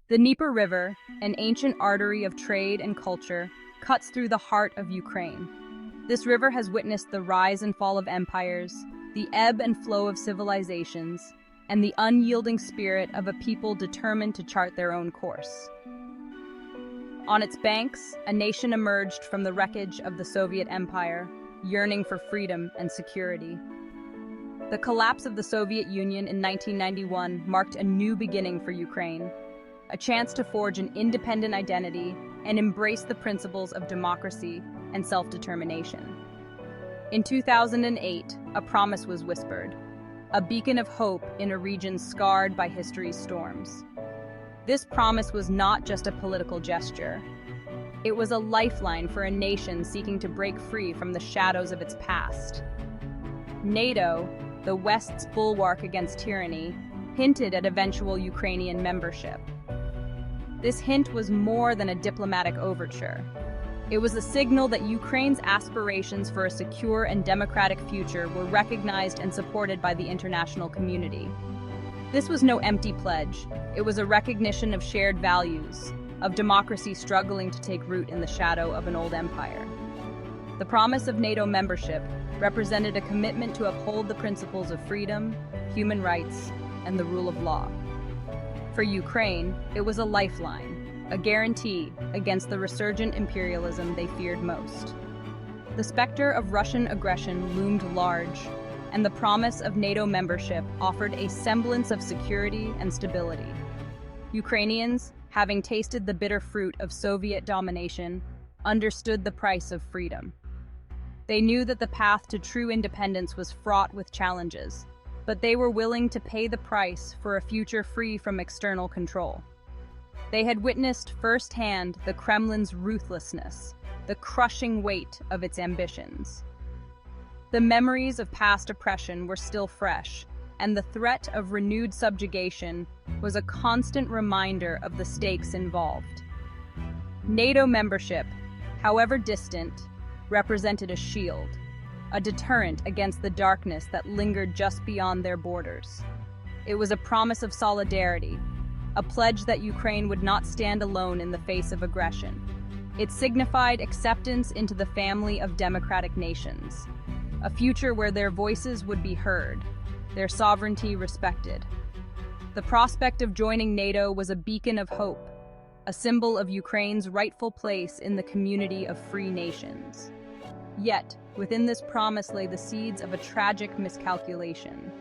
The Dnieper River, an ancient artery of trade and culture, cuts through the heart of Ukraine. This river has witnessed the rise and fall of empires, the ebb and flow of civilizations, and the unyielding spirit of a people determined to chart their own course. On its banks, a nation emerged from the wreckage of the Soviet Empire, yearning for freedom and security. The collapse of the Soviet Union in 1991 marked a new beginning for Ukraine, a chance to forge an independent identity and embrace the principles of democracy and self-determination. In 2008, a promise was whispered, a beacon of hope in a region scarred by history's storms. This promise was not just a political gesture. It was a lifeline for a nation seeking to break free from the shadows of its past. NATO, the West's bulwark against tyranny, hinted at eventual Ukrainian membership. This hint was more than a diplomatic overture. It was a signal that Ukraine's aspirations for a secure and democratic future were recognized and supported by the international community. This was no empty pledge. It was a recognition of shared values, of democracy struggling to take root in the shadow of an old empire. The promise of NATO membership represented a commitment to uphold the principles of freedom, human rights, and the rule of law. For Ukraine, it was a lifeline, a guarantee against the resurgent imperialism they feared most. The specter of Russian aggression loomed large, and the promise of NATO membership offered a semblance of security and stability. Ukrainians, having tasted the bitter fruit of Soviet domination, understood the price of freedom. They knew that the path to true independence was fraught with challenges, but they were willing to pay the price for a future free from external control. They had witnessed firsthand the Kremlin's ruthlessness, the crushing weight of its ambitions. The memories of past oppression were still fresh, and the threat of renewed subjugation was a constant reminder of the stakes involved. NATO membership, however distant, represented a shield, a deterrent against the darkness that lingered just beyond their borders. It was a promise of solidarity, a pledge that Ukraine would not stand alone in the face of aggression. It signified acceptance into the family of democratic nations, a future where their voices would be heard, their sovereignty respected. The prospect of joining NATO was a beacon of hope, a symbol of Ukraine's rightful place in the community of free nations. Yet, within this promise lay the seeds of a tragic miscalculation.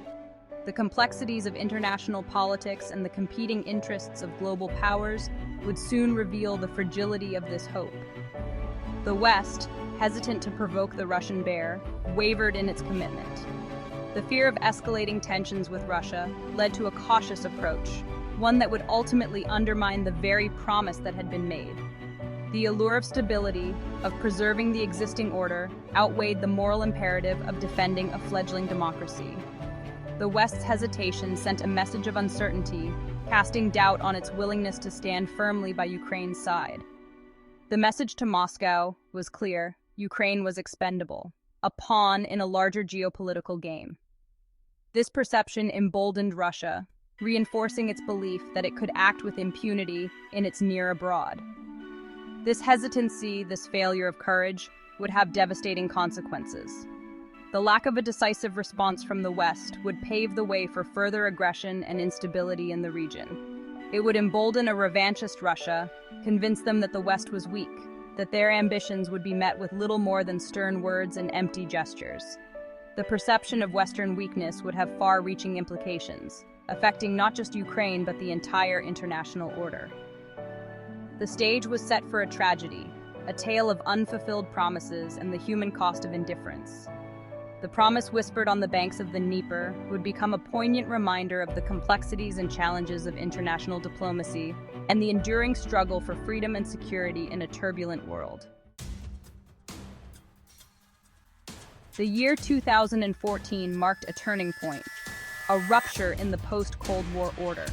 The complexities of international politics and the competing interests of global powers would soon reveal the fragility of this hope. The West, hesitant to provoke the Russian bear, wavered in its commitment. The fear of escalating tensions with Russia led to a cautious approach, one that would ultimately undermine the very promise that had been made. The allure of stability, of preserving the existing order, outweighed the moral imperative of defending a fledgling democracy. The West's hesitation sent a message of uncertainty, casting doubt on its willingness to stand firmly by Ukraine's side. The message to Moscow was clear: Ukraine was expendable, a pawn in a larger geopolitical game. This perception emboldened Russia, reinforcing its belief that it could act with impunity in its near abroad. This hesitancy, this failure of courage, would have devastating consequences. The lack of a decisive response from the West would pave the way for further aggression and instability in the region. It would embolden a revanchist Russia, convince them that the West was weak, that their ambitions would be met with little more than stern words and empty gestures. The perception of Western weakness would have far-reaching implications, affecting not just Ukraine but the entire international order. The stage was set for a tragedy, a tale of unfulfilled promises and the human cost of indifference. The promise whispered on the banks of the Dnieper would become a poignant reminder of the complexities and challenges of international diplomacy and the enduring struggle for freedom and security in a turbulent world. The year 2014 marked a turning point, a rupture in the post-Cold War order.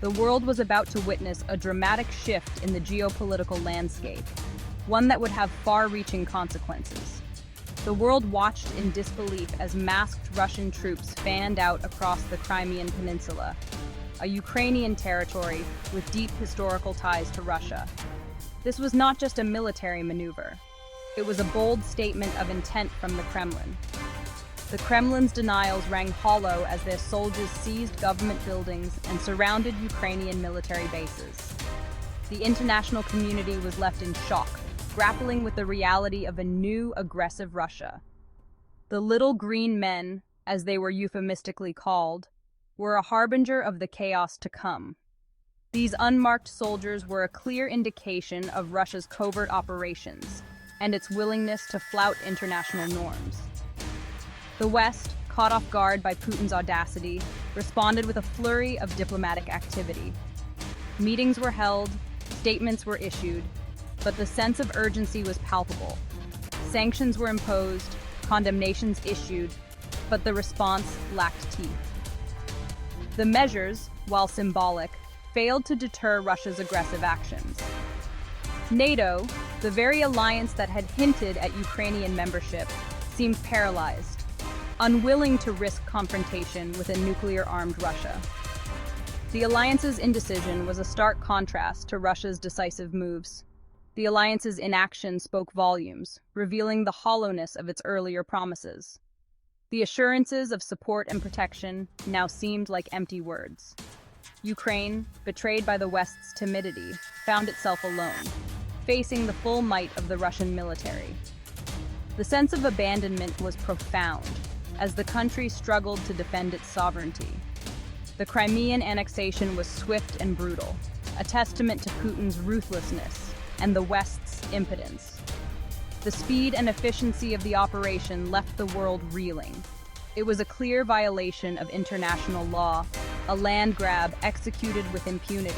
The world was about to witness a dramatic shift in the geopolitical landscape, one that would have far-reaching consequences. The world watched in disbelief as masked Russian troops fanned out across the Crimean Peninsula. a Ukrainian territory with deep historical ties to Russia. This was not just a military maneuver. It was a bold statement of intent from the Kremlin. The Kremlin's denials rang hollow as their soldiers seized government buildings and surrounded Ukrainian military bases. The international community was left in shock, grappling with the reality of a new, aggressive Russia. The little green men, as they were euphemistically called, were a harbinger of the chaos to come. These unmarked soldiers were a clear indication of Russia's covert operations and its willingness to flout international norms. The West, caught off guard by Putin's audacity, responded with a flurry of diplomatic activity. Meetings were held, statements were issued, but the sense of urgency was palpable. Sanctions were imposed, condemnations issued, but the response lacked teeth. The measures, while symbolic, failed to deter Russia's aggressive actions. NATO, the very alliance that had hinted at Ukrainian membership, seemed paralyzed, unwilling to risk confrontation with a nuclear-armed Russia. The alliance's indecision was a stark contrast to Russia's decisive moves. The alliance's inaction spoke volumes, revealing the hollowness of its earlier promises. The assurances of support and protection now seemed like empty words. Ukraine, betrayed by the West's timidity, found itself alone, facing the full might of the Russian military. The sense of abandonment was profound, as the country struggled to defend its sovereignty. The Crimean annexation was swift and brutal, a testament to Putin's ruthlessness and the West's impotence. The speed and efficiency of the operation left the world reeling. It was a clear violation of international law, a land grab executed with impunity.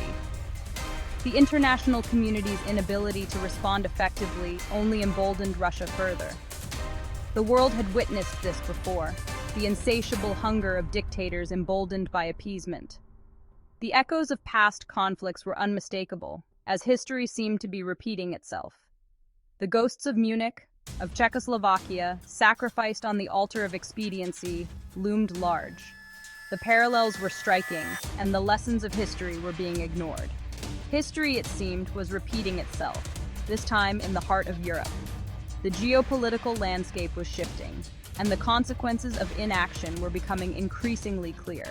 The international community's inability to respond effectively only emboldened Russia further. The world had witnessed this before, the insatiable hunger of dictators emboldened by appeasement. The echoes of past conflicts were unmistakable, as history seemed to be repeating itself. The ghosts of Munich, of Czechoslovakia, sacrificed on the altar of expediency, loomed large. The parallels were striking, and the lessons of history were being ignored. History, it seemed, was repeating itself, this time in the heart of Europe. The geopolitical landscape was shifting, and the consequences of inaction were becoming increasingly clear.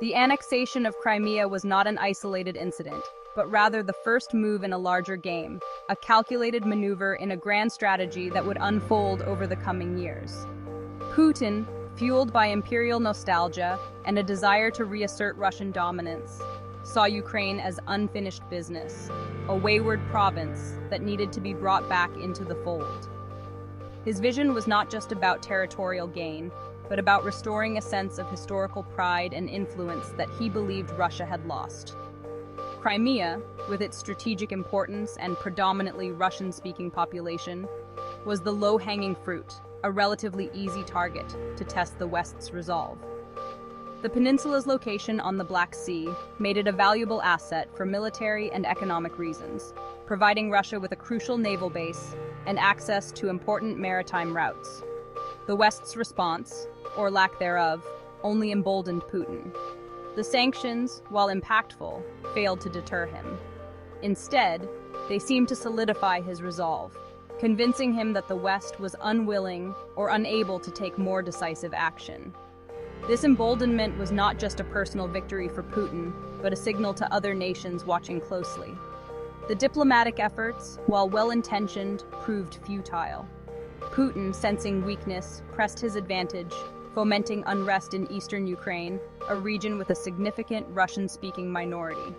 The annexation of Crimea was not an isolated incident, but rather the first move in a larger game, a calculated maneuver in a grand strategy that would unfold over the coming years. Putin, fueled by imperial nostalgia and a desire to reassert Russian dominance, saw Ukraine as unfinished business, a wayward province that needed to be brought back into the fold. His vision was not just about territorial gain, but about restoring a sense of historical pride and influence that he believed Russia had lost. Crimea, with its strategic importance and predominantly Russian-speaking population, was the low-hanging fruit, a relatively easy target to test the West's resolve. The peninsula's location on the Black Sea made it a valuable asset for military and economic reasons, providing Russia with a crucial naval base and access to important maritime routes. The West's response, or lack thereof, only emboldened Putin. The sanctions, while impactful, failed to deter him. Instead, they seemed to solidify his resolve, convincing him that the West was unwilling or unable to take more decisive action. This emboldenment was not just a personal victory for Putin, but a signal to other nations watching closely. The diplomatic efforts, while well-intentioned, proved futile. Putin, sensing weakness, pressed his advantage, fomenting unrest in eastern Ukraine, a region with a significant Russian-speaking minority.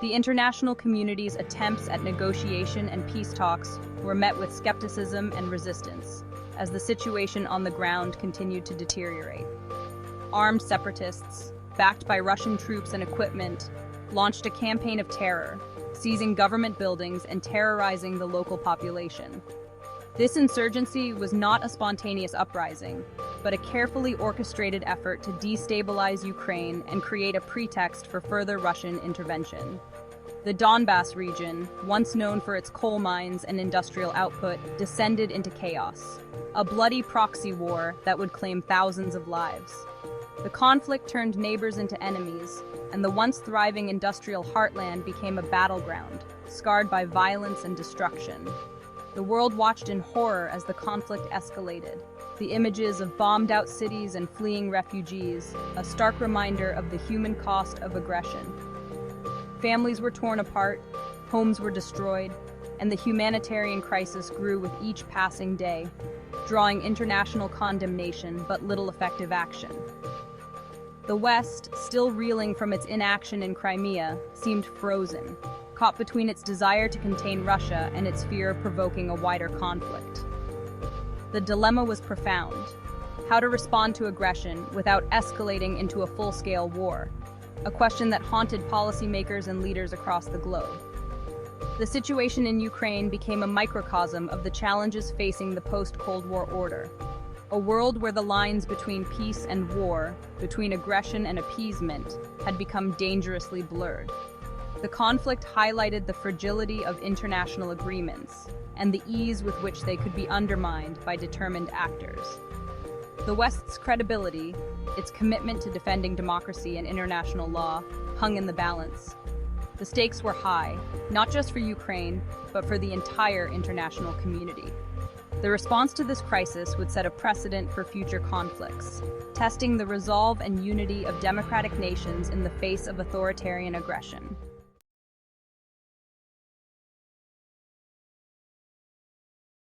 The international community's attempts at negotiation and peace talks were met with skepticism and resistance, as the situation on the ground continued to deteriorate. Armed separatists, backed by Russian troops and equipment, launched a campaign of terror, seizing government buildings and terrorizing the local population. This insurgency was not a spontaneous uprising, but a carefully orchestrated effort to destabilize Ukraine and create a pretext for further Russian intervention. The Donbass region, once known for its coal mines and industrial output, descended into chaos, a bloody proxy war that would claim thousands of lives. The conflict turned neighbors into enemies, and the once thriving industrial heartland became a battleground, scarred by violence and destruction. The world watched in horror as the conflict escalated. The images of bombed-out cities and fleeing refugees, a stark reminder of the human cost of aggression. Families were torn apart, homes were destroyed, and the humanitarian crisis grew with each passing day, drawing international condemnation but little effective action. The West, still reeling from its inaction in Crimea, seemed frozen, caught between its desire to contain Russia and its fear of provoking a wider conflict. The dilemma was profound: how to respond to aggression without escalating into a full-scale war, a question that haunted policymakers and leaders across the globe. The situation in Ukraine became a microcosm of the challenges facing the post-Cold War order, a world where the lines between peace and war, between aggression and appeasement, had become dangerously blurred. The conflict highlighted the fragility of international agreements and the ease with which they could be undermined by determined actors. The West's credibility, its commitment to defending democracy and international law, hung in the balance. The stakes were high, not just for Ukraine, but for the entire international community. The response to this crisis would set a precedent for future conflicts, testing the resolve and unity of democratic nations in the face of authoritarian aggression.